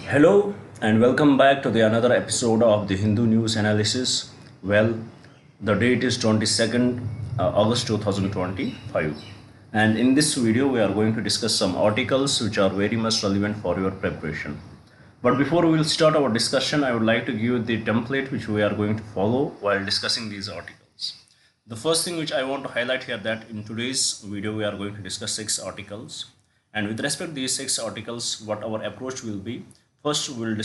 Hello and welcome back to the another episode of the Hindu News Analysis. Well, the date is 22nd August 2025, and in this video we are going to discuss some articles which are very much relevant for your preparation. But before we will start our discussion, I would like to give you the template which we are going to follow while discussing these articles. The first thing which I want to highlight here that in today's video we are going to discuss 6 articles, and with respect to these 6 articles, what our approach will be. First, we will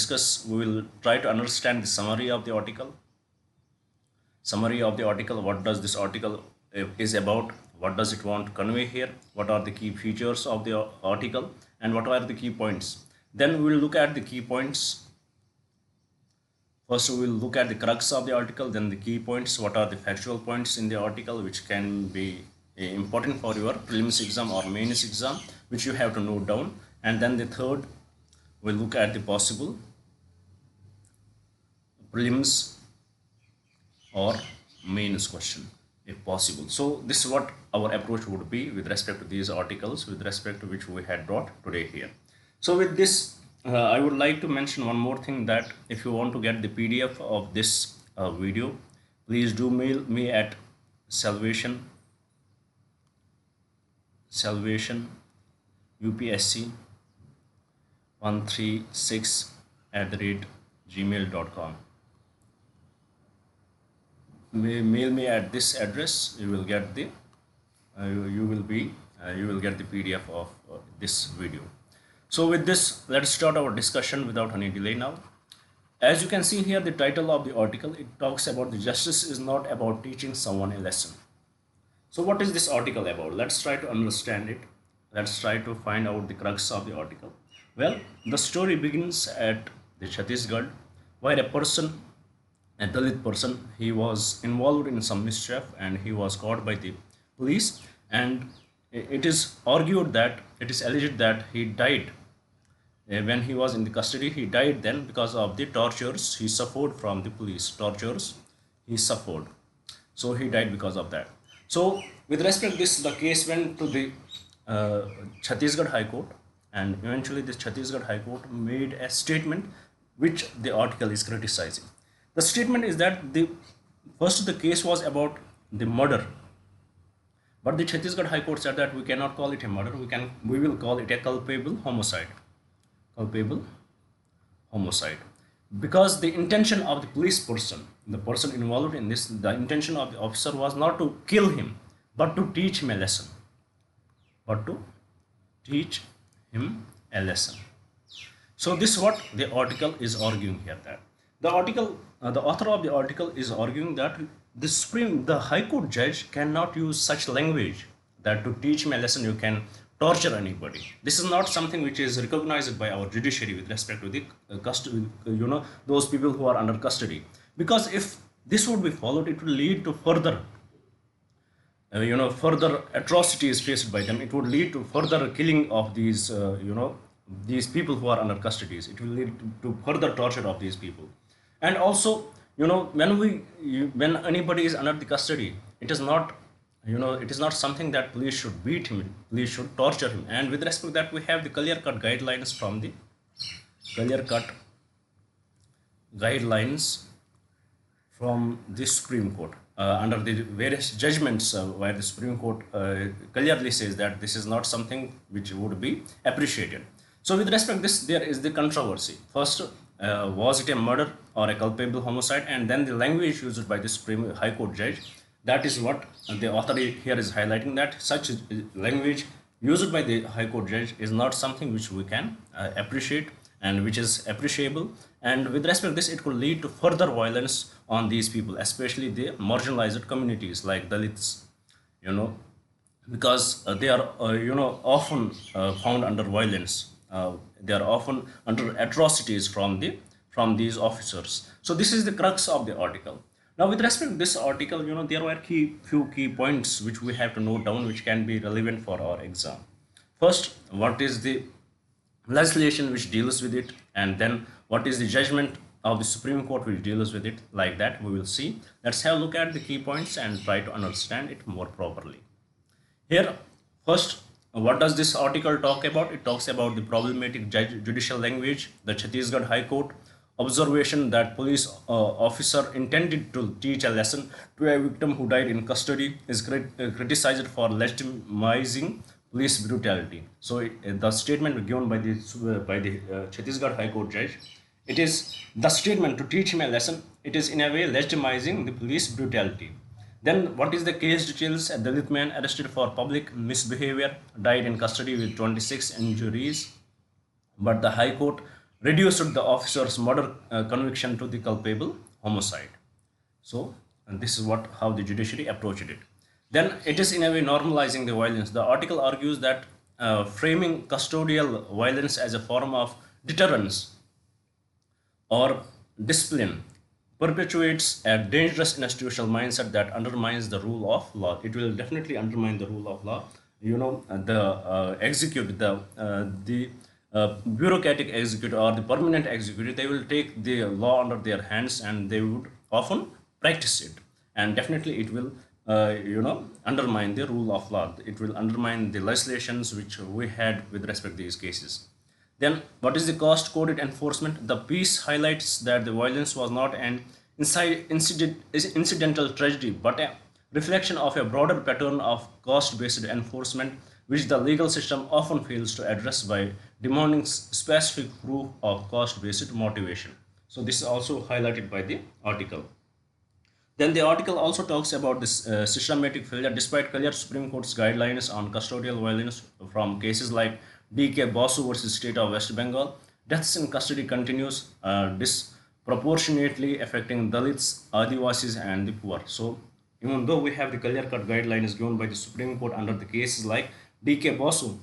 try to understand the summary of the article. What does this article is about? What does it want to convey here? What are the key features of the article? And what are the key points? Then we will look at the key points. First, we will look at the crux of the article, then the key points. What are the factual points in the article which can be important for your prelims exam or mains exam, which you have to note down. And then the third, we'll look at the possible prelims or mains question if possible. So this is what our approach would be with respect to these articles, with respect to which we had brought today here. So with this, I would like to mention one more thing, that if you want to get the PDF of this video, please do mail me at salvation UPSC 136@gmail.com. Mail me at this address. You will get the you will get the PDF of this video. So with this, let's start our discussion without any delay now. As you can see here, the title of the article, it talks about the justice is not about teaching someone a lesson. So what is this article about? Let's try to understand it. Let's try to find out the crux of the article. Well, the story begins at the Chhattisgarh, where a Dalit person, he was involved in some mischief and he was caught by the police, and it is alleged that he died when he was in the custody. He died then because of the tortures he suffered from the police. So he died because of that. So with respect to this, the case went to the Chhattisgarh High Court, and eventually this Chhattisgarh High Court made a statement which the article is criticizing. The statement is that the case was about the murder, but the Chhattisgarh High Court said that we cannot call it a murder. We will call it a culpable homicide, because the intention of the the person involved in this, the intention of the officer was not to kill him, but to teach him a lesson. So this is what the article is arguing here, that the author of the article is arguing that the High Court judge cannot use such language that to teach him a lesson you can torture anybody. This is not something which is recognized by our judiciary with respect to the custody, those people who are under custody. Because if this would be followed, it will lead to further further atrocities faced by them. It would lead to further killing of these these people who are under custodies. It will lead to further torture of these people. And also, when anybody is under the custody, it is not something that police should beat him, police should torture him. And with respect to that, we have the clear cut guidelines from the Supreme Court, under the various judgments, where the Supreme Court clearly says that this is not something which would be appreciated. So with respect to this, there is the controversy. First, was it a murder or a culpable homicide? And then the language used by the Supreme High Court judge, that is what the author here is highlighting, that such language used by the High Court judge is not something which we can appreciate and which is appreciable. And with respect to this, it could lead to further violence on these people, especially the marginalized communities like Dalits, because they are often found under violence. They are often under atrocities from these officers. So this is the crux of the article. Now with respect to this article, there were few key points which we have to note down, which can be relevant for our exam. First, what is the legislation which deals with it, and then what is the judgment of the Supreme Court which deals with it, like that we will see. Let's have a look at the key points and try to understand it more properly. Here, first, What does this article talk about? It talks about the problematic judicial language, the Chhattisgarh High Court observation that police officer intended to teach a lesson to a victim who died in custody is criticized for legitimizing police brutality. So the statement given by the Chhattisgarh High Court judge, it is the statement to teach him a lesson. It is in a way legitimizing the police brutality. Then, what is the case details? A Dalit man arrested for public misbehavior died in custody with 26 injuries, but the High Court reduced the officer's murder conviction to the culpable homicide. So, and this is what how the judiciary approached it. Then, it is in a way normalizing the violence. The article argues that framing custodial violence as a form of deterrence or discipline perpetuates a dangerous institutional mindset that undermines the rule of law. It will definitely undermine the rule of law. The bureaucratic executive or the permanent executive, they will take the law under their hands and they would often practice it, and definitely it will undermine the rule of law. It will undermine the legislations which we had with respect to these cases. Then, what is the cost coded enforcement? The piece highlights that the violence was not an incidental tragedy, but a reflection of a broader pattern of cost based enforcement, which the legal system often fails to address by demanding specific proof of cost based motivation. So, this is also highlighted by the article. Then the article also talks about this systematic failure despite clear Supreme Court's guidelines on custodial violence from cases like DK Basu versus State of West Bengal. Deaths in custody continues disproportionately affecting Dalits, Adivasis, and the poor. So, even though we have the clear-cut guidelines given by the Supreme Court under the cases like DK Basu,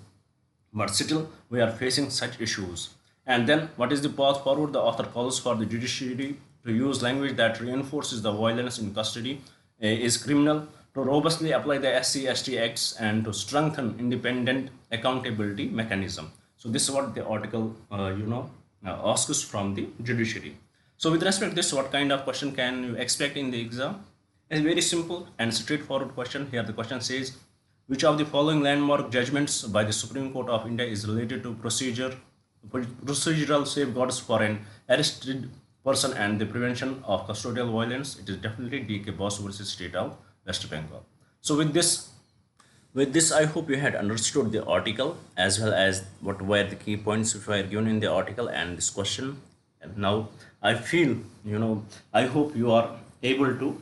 but still we are facing such issues. And then, what is the path forward? The author calls for the judiciary to use language that reinforces the violence in custody is criminal, to robustly apply the SC/ST Acts, and to strengthen independent accountability mechanism. So this is what the article asks from the judiciary. So with respect to this, what kind of question can you expect in the exam? A very simple and straightforward question. Here the question says, which of the following landmark judgments by the Supreme Court of India is related to procedural safeguards for an arrested person and the prevention of custodial violence? It is definitely DK Basu versus State of West Bengal. So with this, I hope you had understood the article as well as what were the key points which were given in the article and this question. And now I feel, I hope you are able to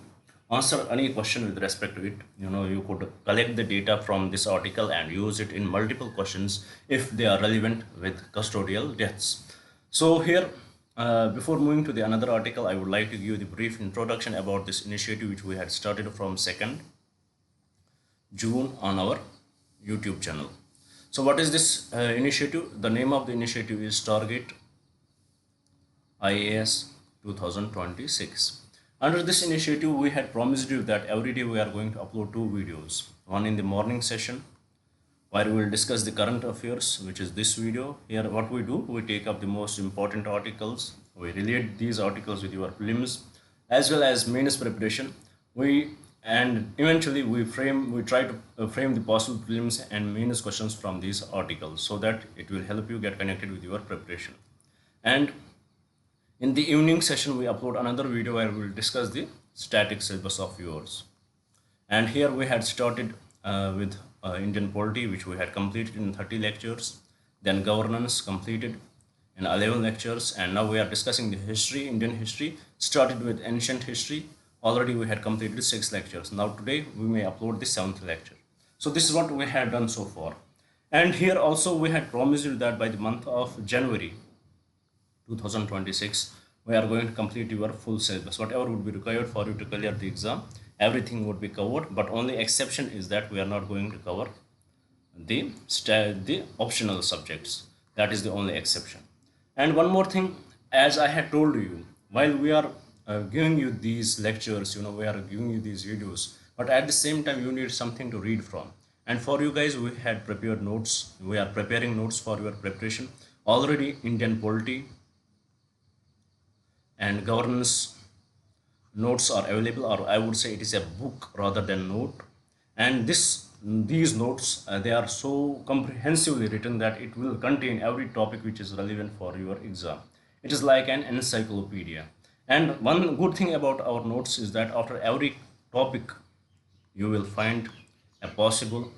answer any question with respect to it. You could collect the data from this article and use it in multiple questions if they are relevant with custodial deaths. So here, before moving to the another article, I would like to give you the brief introduction about this initiative which we had started from 2nd June on our YouTube channel. So what is this initiative? The name of the initiative is Target IAS 2026. Under this initiative, we had promised you that every day we are going to upload 2 videos. One in the morning session, where we will discuss the current affairs, which is this video. Here what we do, we take up the most important articles, we relate these articles with your prelims as well as mains preparation. And eventually we try to frame the possible prelims and mains questions from these articles so that it will help you get connected with your preparation. And in the evening session, we upload another video where we will discuss the static syllabus of yours. And here we had started with Indian polity, which we had completed in 30 lectures, then governance completed in 11 lectures, and now we are discussing the history, Indian history, started with ancient history. Already we had completed 6 lectures. Now today we may upload the 7th lecture. So this is what we had done so far. And here also we had promised you that by the month of January 2026, we are going to complete your full syllabus. Whatever would be required for you to clear the exam, everything would be covered, but only exception is that we are not going to cover the optional subjects. That is the only exception. And one more thing, as I had told you, while we are giving you these lectures, we are giving you these videos, but at the same time you need something to read from. And for you guys, we had prepared notes. We are preparing notes for your preparation. Already Indian polity and governance notes are available, or I would say it is a book rather than note. And this these notes, they are so comprehensively written that it will contain every topic which is relevant for your exam. It is like an encyclopedia. And one good thing about our notes is that after every topic you will find a possible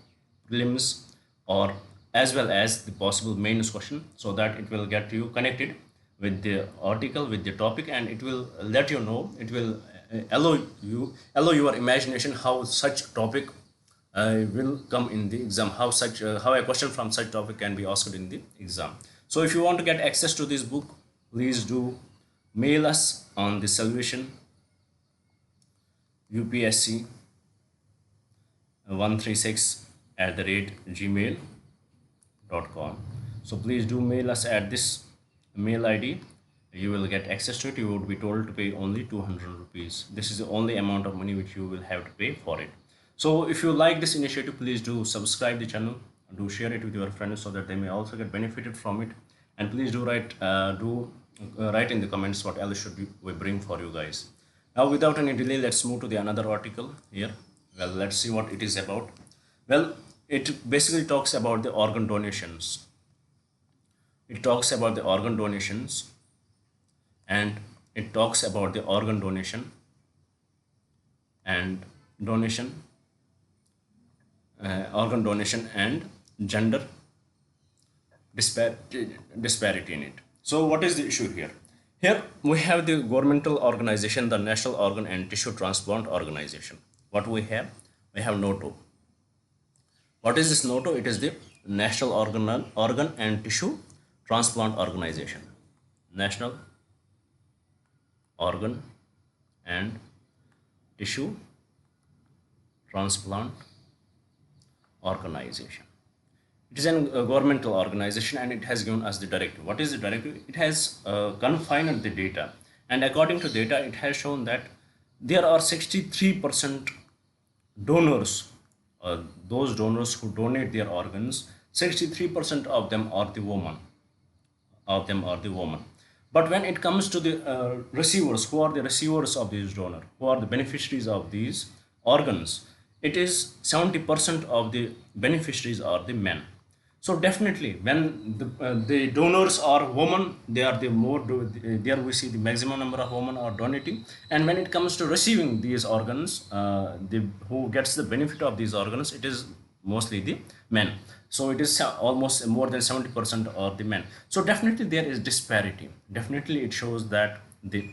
prelims or as well as the possible mains question, so that it will get you connected with the article, with the topic, and it will let you know, it will allow your imagination how such topic will come in the exam, how a question from such topic can be asked in the exam. So if you want to get access to this book, please do mail us on the solution UPSC 136@gmail.com. So please do mail us at this mail ID. You will get access to it. You would be told to pay only 200 rupees. This is the only amount of money which you will have to pay for it. So if you like this initiative, please do subscribe the channel, do share it with your friends so that they may also get benefited from it. And please do write in the comments what else should we bring for you guys. Now without any delay, let's move to the another article here. Well, let's see what it is about. Well, it basically talks about the organ donations. It talks about the organ donations, and it talks about the organ donation and organ donation and gender disparity in it. So what is the issue here? Here we have the governmental organization, the National Organ and Tissue Transplant Organization. What we have? We have NATO. What is this NATO? It is the National Organ and Tissue Transplant Organization. National Organ and Tissue Transplant Organization. It is a governmental organization, and it has given us the directive. What is the directive? It has confined the data, and according to data, it has shown that there are 63% donors, those donors who donate their organs. 63% of them are the women. But when it comes to the receivers, who are the receivers of these donors, who are the beneficiaries of these organs, it is 70% of the beneficiaries are the men. So definitely, when the donors are women, they are the more. There we see the maximum number of women are donating, and when it comes to receiving these organs, who gets the benefit of these organs, it is mostly the men. So it is almost more than 70% are the men. So definitely there is disparity. Definitely it shows that the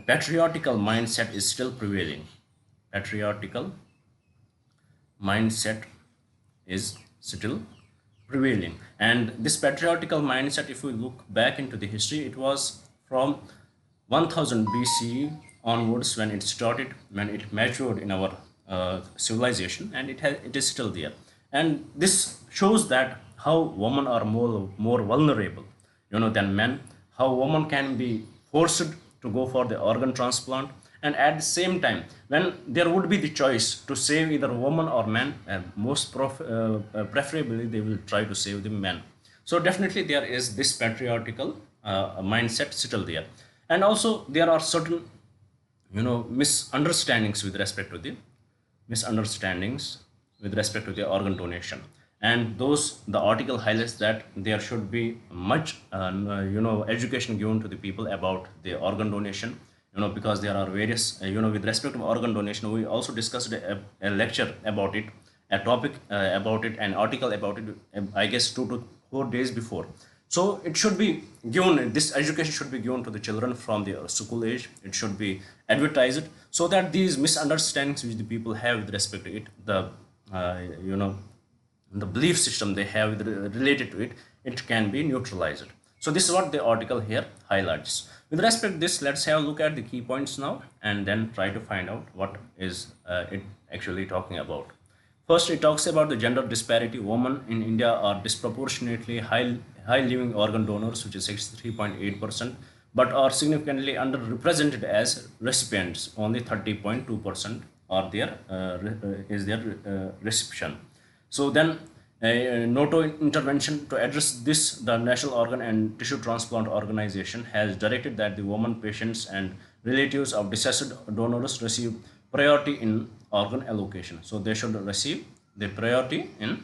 patriarchal mindset is still prevailing. Patriarchal mindset is still prevailing, and this patriarchal mindset, if we look back into the history, it was from 1000 BCE onwards when it started, when it matured in our civilization, and it is still there. And this shows that how women are more vulnerable, than men. How women can be forced to go for the organ transplant, and at the same time, when there would be the choice to save either woman or man, preferably they will try to save the men. So definitely there is this patriarchal mindset still there, and also there are certain misunderstandings with respect to the organ donation, and the article highlights that there should be much education given to the people about the organ donation, because there are various with respect to organ donation. We also discussed a lecture about it, a topic about it, an article about it, I guess 2 to 4 days before. So it should be given, this education should be given to the children from the school age. It should be advertised so that these misunderstandings which the people have with respect to it, the belief system they have related to it, it can be neutralized. So this is what the article here highlights. With respect to this, let's have a look at the key points now, and then try to find out what is it actually talking about. First, it talks about the gender disparity. Women in India are disproportionately high living organ donors, which is 63.8%, but are significantly underrepresented as recipients. Only 30.2% are their reception. So then, NATO intervention to address this, the National Organ and Tissue Transplant Organization has directed that the women patients and relatives of deceased donors receive priority in organ allocation. So they should receive the priority in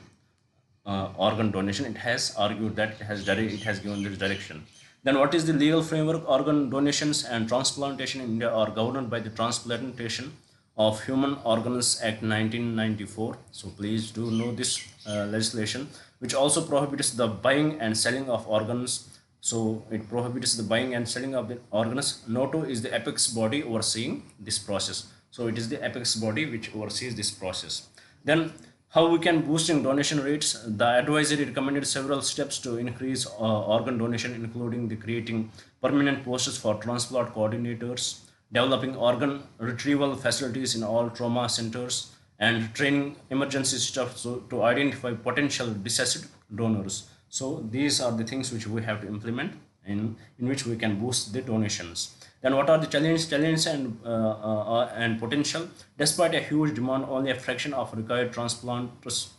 organ donation. It has argued that it has given this direction. Then what is the legal framework? Organ donations and transplantation in India are governed by the Transplantation of Human Organs Act 1994. So please do know this legislation, which also prohibits the buying and selling of organs. So it prohibits the buying and selling of the organs. NATO is the apex body overseeing this process. So it is the apex body which oversees this process. Then how we can boosting donation rates? The advisory recommended several steps to increase organ donation, including the creating permanent posts for transplant coordinators, developing organ retrieval facilities in all trauma centers, and training emergency staff to identify potential deceased donors. So these are the things which we have to implement in which we can boost the donations. Then what are the challenges and potential? Despite a huge demand, only a fraction of required transplants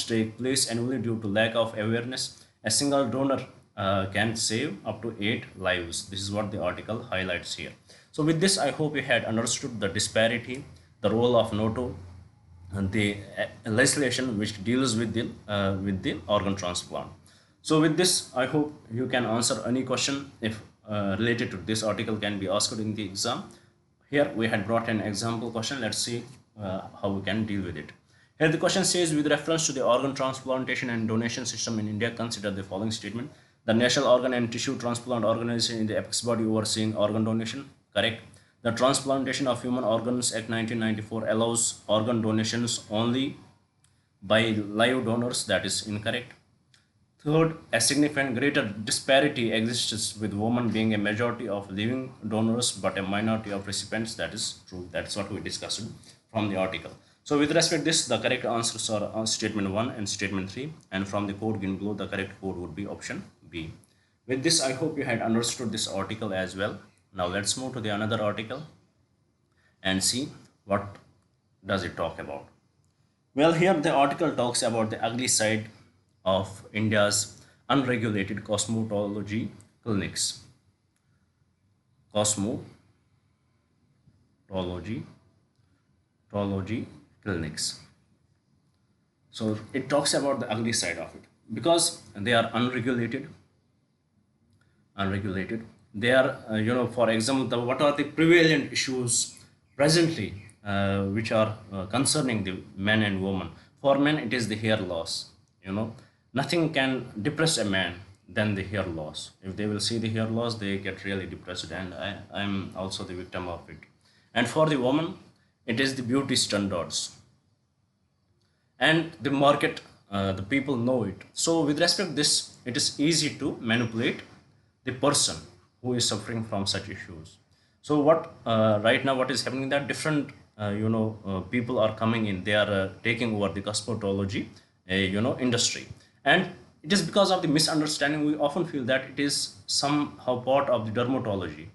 take place annually due to lack of awareness. A single donor can save up to 8 lives. This is what the article highlights here. So with this, I hope you had understood the disparity, the role of NATO, and the legislation which deals with the organ transplant. So with this, I hope you can answer any question if related to this article can be asked in the exam. Here we had brought an example question. Let's see how we can deal with it. Here the question says, with reference to the organ transplantation and donation system in India, consider the following statement. The National Organ and Tissue Transplant Organization is the apex body overseeing organ donation. Correct. The Transplantation of Human Organs Act 1994 allows organ donations only by live donors. That is incorrect. Third, a significant greater disparity exists with women being a majority of living donors but a minority of recipients. That is true. That's what we discussed from the article. So with respect to this, the correct answers are on statement 1 and statement 3, and from the code given below, the correct code would be option B. With this, I hope you had understood this article as well. Now let's move to the another article and see what does it talk about. Well, here the article talks about the ugly side of India's unregulated cosmetology clinics. Cosmetology clinics. So it talks about the ugly side of it because they are unregulated. They are, for example, what are the prevalent issues presently which are concerning the men and women? For men, it is the hair loss. Nothing can depress a man than the hair loss. If they will see the hair loss, they get really depressed, and I'm also the victim of it. And for the woman, it is the beauty standards. And the market, the people know it. So with respect to this, it is easy to manipulate the person who is suffering from such issues. So what right now what is happening, that different people are coming in, they are taking over the cosmetology industry, and it is because of the misunderstanding. We often feel that it is somehow part of the dermatology,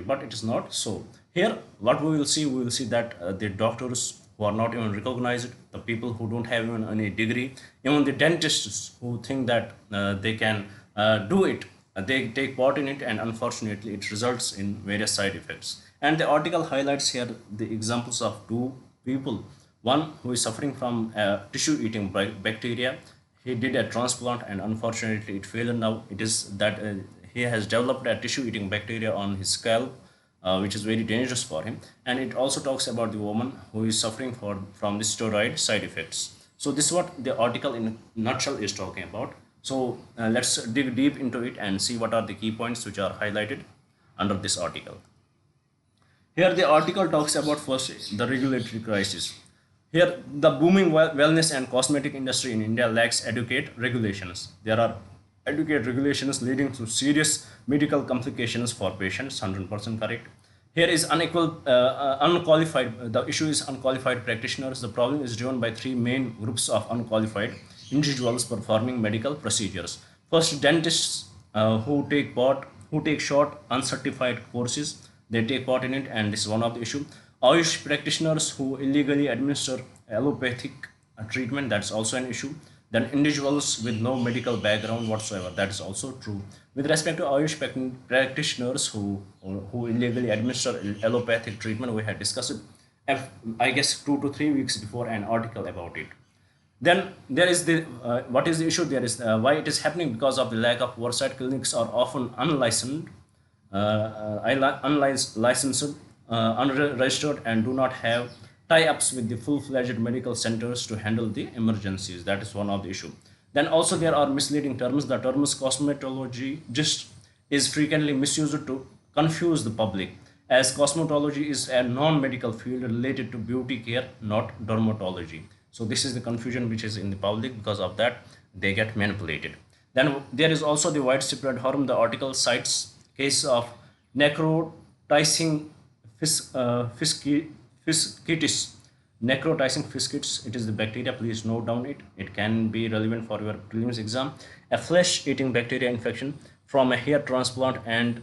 but it is not so. Here what we will see that the doctors who are not even recognized, the people who don't have even any degree, even the dentists who think that they can do it, they take part in it, and unfortunately it results in various side effects. And the article highlights here the examples of two people. One who is suffering from tissue eating bacteria. He did a transplant and unfortunately it failed. Now it is that he has developed a tissue eating bacteria on his scalp, which is very dangerous for him. And it also talks about the woman who is suffering from the steroid side effects. So this is what the article in a nutshell is talking about. So let's dig deep into it and see what are the key points which are highlighted under this article. Here the article talks about first the regulatory crisis. Here the booming wellness and cosmetic industry in India lacks adequate regulations. There are adequate regulations leading to serious medical complications for patients. 100% correct. Here is unqualified. The issue is unqualified practitioners. The problem is driven by three main groups of unqualified individuals performing medical procedures. First, dentists who take short uncertified courses. They take part in it, and this is one of the issue. Ayush practitioners who illegally administer allopathic treatment, that's also an issue. Then individuals with no medical background whatsoever, that is also true. With respect to Ayush practitioners who illegally administer allopathic treatment, we had discussed I guess 2 to 3 weeks before an article about it. Then there is the what is the issue? There is why it is happening because of the lack of oversight. Clinics are often unlicensed, unlicensed, unregistered, and do not have tie-ups with the full-fledged medical centers to handle the emergencies. That is one of the issue. Then also there are misleading terms. The terms cosmetology just is frequently misused to confuse the public, as cosmetology is a non-medical field related to beauty care, not dermatology. So this is the confusion which is in the public. Because of that, they get manipulated. Then there is also the widespread harm. The article cites case of necrotizing fiscitis. Necrotizing fiscitis, it is the bacteria. Please note down it. It can be relevant for your prelims exam. A flesh-eating bacteria infection from a hair transplant and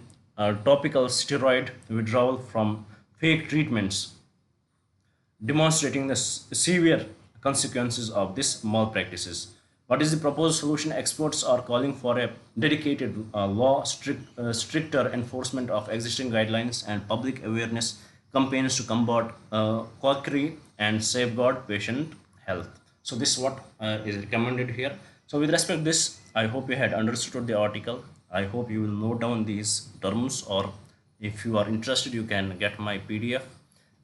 topical steroid withdrawal from fake treatments, demonstrating the severe consequences of this malpractices. What is the proposed solution? Experts are calling for a dedicated stricter enforcement of existing guidelines and public awareness campaigns to combat quackery and safeguard patient health. So this is what is recommended here. So with respect to this, I hope you had understood the article. I hope you will note down these terms, or if you are interested, you can get my PDF,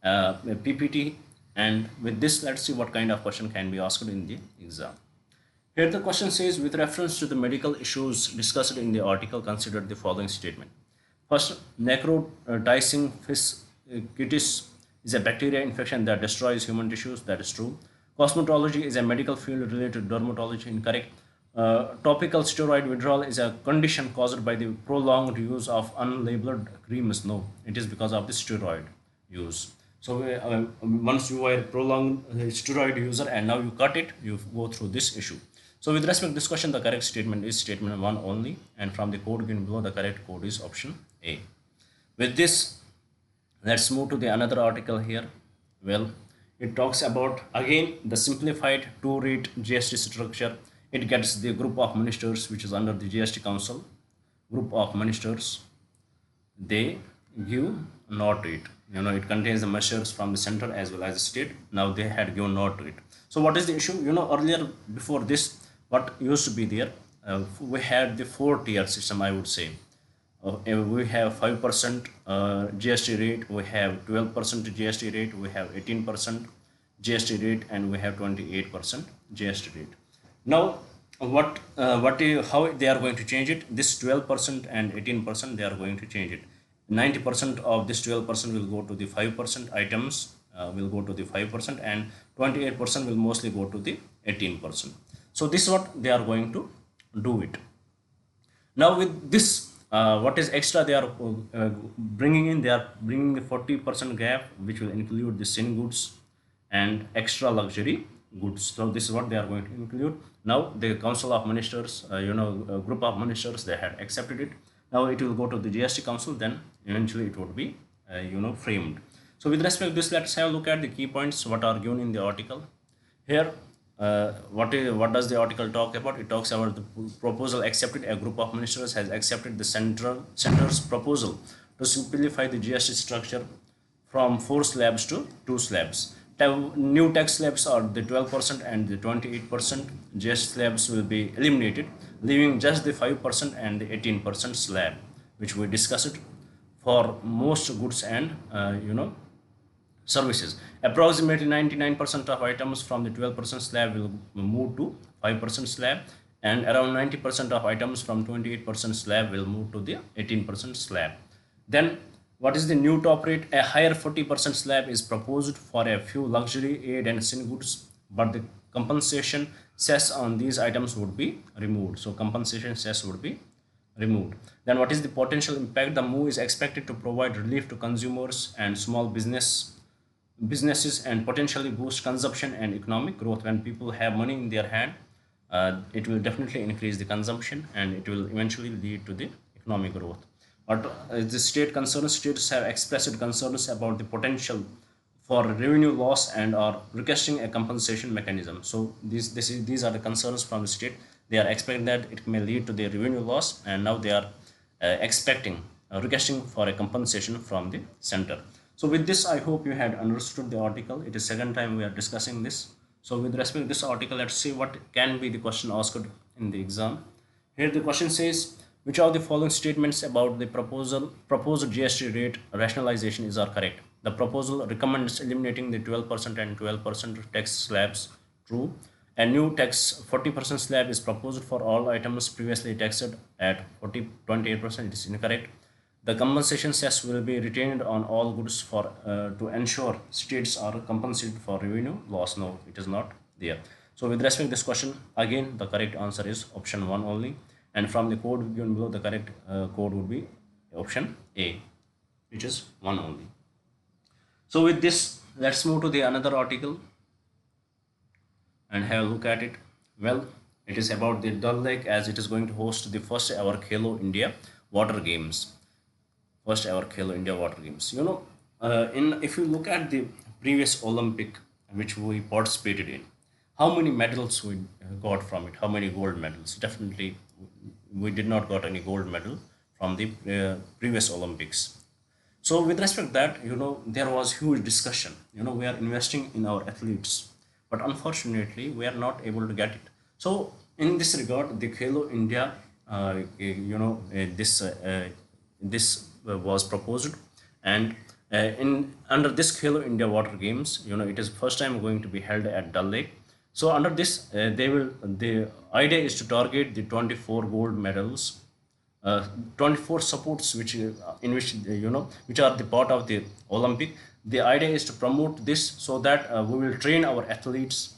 PPT, and with this, let's see what kind of question can be asked in the exam. Here the question says, with reference to the medical issues discussed in the article, consider the following statement. First, necrotizing fiscitis is a bacteria infection that destroys human tissues. That is true. Cosmetology is a medical field related to dermatology. Incorrect. Topical steroid withdrawal is a condition caused by the prolonged use of unlabeled creams. No, it is because of the steroid use. So once you are a prolonged steroid user and now you cut it, you go through this issue. So with respect to this question, the correct statement is statement 1 only, and from the code given below, the correct code is option A. With this, let's move to the another article here. Well, it talks about again the simplified two-rate GST structure. It gets the group of ministers which is under the GST Council. Group of ministers, they give note to it. It contains the measures from the center as well as the state. Now they had given note to it. So what is the issue? Earlier before this, what used to be there, we had the 4-tier system, I would say. We have 5% GST rate, we have 12% GST rate, we have 18% GST rate, and we have 28% GST rate. Now, how they are going to change it? This 12% and 18%, they are going to change it. 90% of this 12% will go to the 5% items, will go to the 5%, and 28% will mostly go to the 18%. So this is what they are going to do it. Now with this, what is extra they are bringing in? They are bringing the 40% gap, which will include the sin goods and extra luxury goods. So this is what they are going to include. Now the Council of Ministers, a group of ministers, they had accepted it. Now it will go to the GST Council, then eventually it would be framed. So with respect to this, let's have a look at the key points what are given in the article. Here, what does the article talk about? It talks about the proposal accepted. A group of ministers has accepted the center's proposal to simplify the GST structure from 4 slabs to 2 slabs. New tax slabs are the 12% and the 28%. GST slabs will be eliminated, leaving just the 5% and the 18% slab, which we discussed for most goods and services. Approximately 99% of items from the 12% slab will move to 5% slab, and around 90% of items from 28% slab will move to the 18% slab. Then what is the new top rate? A higher 40% slab is proposed for a few luxury, aid and sin goods, but the compensation cess on these items would be removed. So compensation cess would be removed. Then what is the potential impact? The move is expected to provide relief to consumers and small businesses and potentially boost consumption and economic growth. When people have money in their hand, it will definitely increase the consumption and it will eventually lead to the economic growth. But the states have expressed concerns about the potential for revenue loss and are requesting a compensation mechanism. So these are the concerns from the state. They are expecting that it may lead to the revenue loss, and now they are requesting for a compensation from the center. So with this, I hope you had understood the article. It is second time we are discussing this. So with respect to this article, let's see what can be the question asked in the exam. Here the question says, which of the following statements about the proposed GST rate rationalization are correct? The proposal recommends eliminating the 12% and 12% tax slabs. True. A new tax 40% slab is proposed for all items previously taxed at 28%. It is incorrect. The compensation cess will be retained on all goods for to ensure states are compensated for revenue loss. No, it is not there. So with respect to this question, again the correct answer is option 1 only, and from the code given below, the correct code would be option A, which is 1 only. So with this, let's move to the another article and have a look at it. Well, it is about the Dal Lake, as it is going to host the first ever Khelo India Water Games. First ever Khelo India Water Games. If you look at the previous Olympic which we participated in, how many medals we got from it? How many gold medals? Definitely, we did not got any gold medal from the previous Olympics. So with respect to that, there was huge discussion. We are investing in our athletes, but unfortunately, we are not able to get it. So in this regard, the Khelo India, this was proposed, and in under this Khelo India Water Games, it is first time going to be held at Dal Lake. So under this, the idea is to target the 24 gold medals, 24 supports which in which which are the part of the Olympic. The idea is to promote this so that we will train our athletes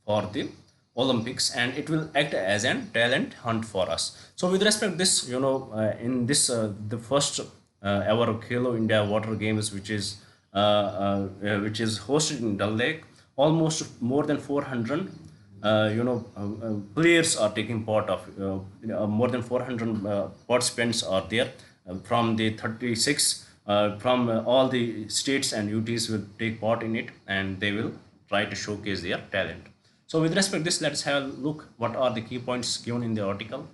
for the Olympics, and it will act as a talent hunt for us. So with respect to this, in this the first ever Khelo India Water Games, which is hosted in Dal Lake, almost more than 400 players are taking part of. More than 400 participants are there from the 36 from all the states and UTs will take part in it, and they will try to showcase their talent. So with respect to this, let's have a look what are the key points given in the article.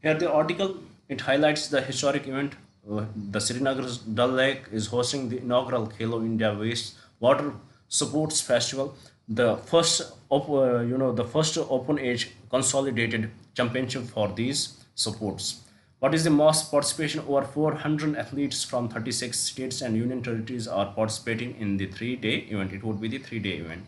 Here the article, it highlights the historic event. The Srinagar's Dal Lake is hosting the inaugural Khelo India Waste Water Sports Festival, the first open age consolidated championship for these sports. What is the mass participation? Over 400 athletes from 36 states and union territories are participating in the 3-day event. It would be the 3-day event.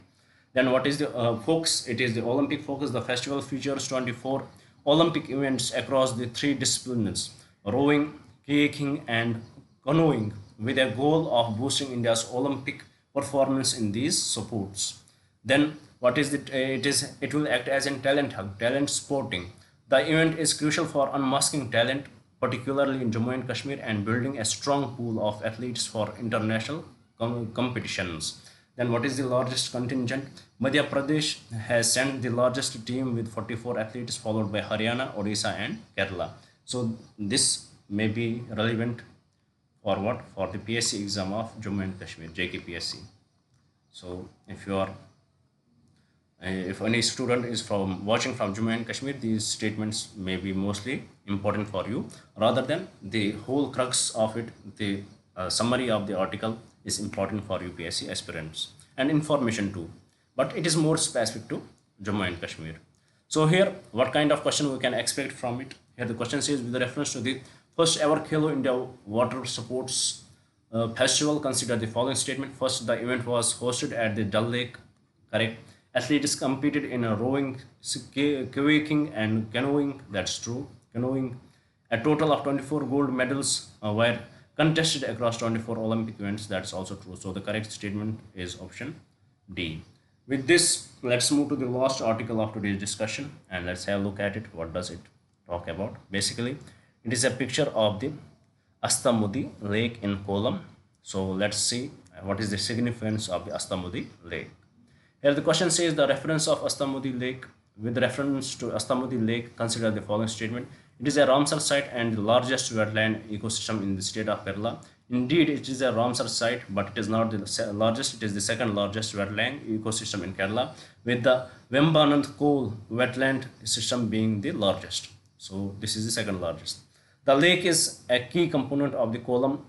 Then what is the focus? It is the Olympic focus. The festival features 24 Olympic events across the 3 disciplines: rowing, kayaking, and canoeing, with a goal of boosting India's Olympic performance in these sports. Then what is it will act as a talent hub, talent sporting. The event is crucial for unmasking talent, particularly in Jammu and Kashmir, and building a strong pool of athletes for international competitions. Then what is the largest contingent? Madhya Pradesh has sent the largest team with 44 athletes, followed by Haryana, Odisha, and Kerala. So this may be relevant for what? For the PSC exam of Jammu and Kashmir, JKPSC. So if any student is watching from Jammu and Kashmir, these statements may be mostly important for you, rather than the whole crux of it. The summary of the article is important for UPSC aspirants, and information too, but it is more specific to Jammu and Kashmir. So here, what kind of question we can expect from it? Here the question says, with reference to the first ever Khelo India Water Sports Festival, consider the following statement. First, the event was hosted at the Dal Lake. Correct. Athletes competed in a rowing, kayaking, and canoeing. That's true. Canoeing. A total of 24 gold medals were contested across 24 Olympic events. That's also true. So the correct statement is option D. With this, let's move to the last article of today's discussion, and let's have a look at it. What does it talk about? Basically, it is a picture of the Astamudi Lake in Kollam. So let's see what is the significance of the Astamudi Lake. Here the question says, the reference of Astamudi Lake. With reference to Astamudi Lake, consider the following statement. It is a Ramsar site and the largest wetland ecosystem in the state of Kerala. Indeed, it is a Ramsar site, but it is not the largest. It is the second largest wetland ecosystem in Kerala, with the Vembanand coal wetland system being the largest. So this is the second largest. The lake is a key component of the Kollam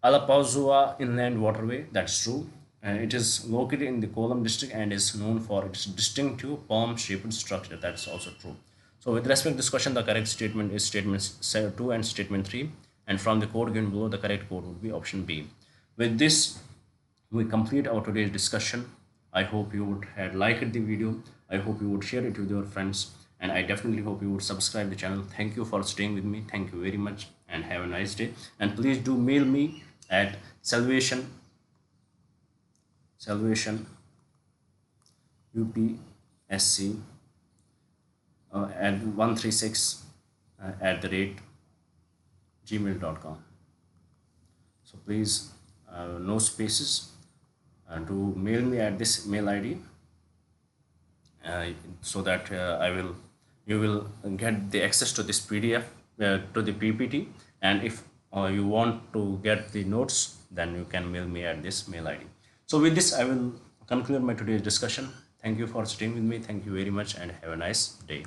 Alappuzha Inland Waterway. That's true. It is located in the Kollam district and is known for its distinctive palm-shaped structure. That's also true. So, with respect to this question, the correct statement is statement 2 and statement 3. And from the code given below, the correct code would be option B. With this, we complete our today's discussion. I hope you would have liked the video. I hope you would share it with your friends, and I definitely hope you would subscribe the channel. Thank you for staying with me. Thank you very much, and have a nice day. And please do mail me at salvation UPSC at 136 at the rate gmail.com. So please, no spaces, to mail me at this mail ID, so that you will get the access to this PDF, to the PPT, and if you want to get the notes, then you can mail me at this mail ID. So with this, I will conclude my today's discussion. Thank you for staying with me. Thank you very much, and have a nice day.